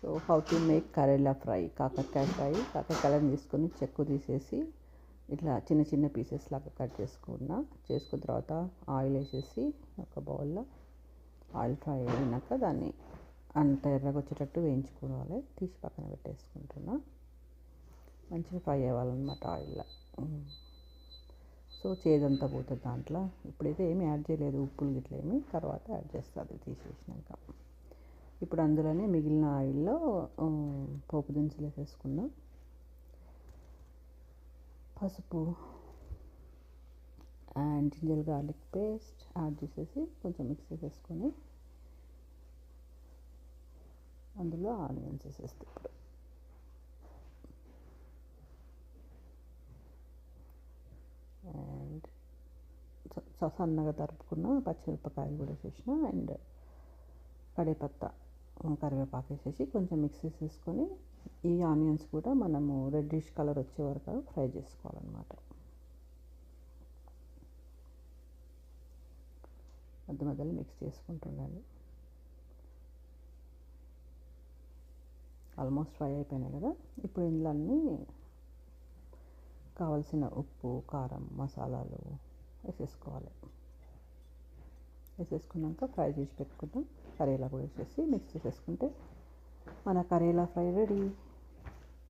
So how to make karela fry, కాకరకాయ fry. కాకరకాయలను తీసుకొని చెక్కు తీసేసి ఇట్లా చిన్న చిన్న పీసెస్ లాగా కట్ చేసుకున్న తర్వాత ఆయిల్ వేసేసి ఒక బౌల్లో ఆయిల్ ఫ్రై అయినాక దాన్ని అంత ఎర్రగా వచ్చేటట్టు వేయించుకోవాలి. తీసి పక్కన పెట్టేసుకుంటున్నా. మంచిగా ఫ్రై అవ్వాలన్నమాట ఆయిల్లో. సో చేదంతా పోతుంది దాంట్లో. ఇప్పుడైతే ఏమి యాడ్ చేయలేదు, ఉప్పులు గిట్ల ఏమి, తర్వాత యాడ్ చేస్తుంది తీసేసినాక. ఇప్పుడు అందులోనే మిగిలిన ఆయిల్లో పోపు దినుసులు వేసేసుకున్నా. పసుపు and ginger garlic paste add చేసేసి కొంచెం మిక్స్ చేసేసుకొని అందులో ఆనియన్స్ వేసేస్తే ఇప్పుడు అండ్ సన్నగా తరుపుకున్న పచ్చిమిరపకాయలు కూడా వేసేసిన అండ్ కరివేపత్తా కరివేపాకు వేసేసి కొంచెం మిక్స్ చేసేసుకొని ఈ ఆనియన్స్ కూడా మనము రెడ్డిష్ కలర్ వచ్చే వరకు ఫ్రై చేసుకోవాలన్నమాట. మధ్య మధ్యలో మిక్స్ చేసుకుంటుండాలి. ఆల్మోస్ట్ ఫ్రై అయిపోయినాయి కదా. ఇప్పుడు ఇందులో అన్నీ కావాల్సిన ఉప్పు, కారం, మసాలాలు వేసేసుకోవాలి. వేసేసుకున్నాక ఫ్రై చేసి పెట్టుకుంటాం. కరేలా కూడా వేసేసి మిక్స్ చేసేసుకుంటే మన కరేలా ఫ్రై రెడీ.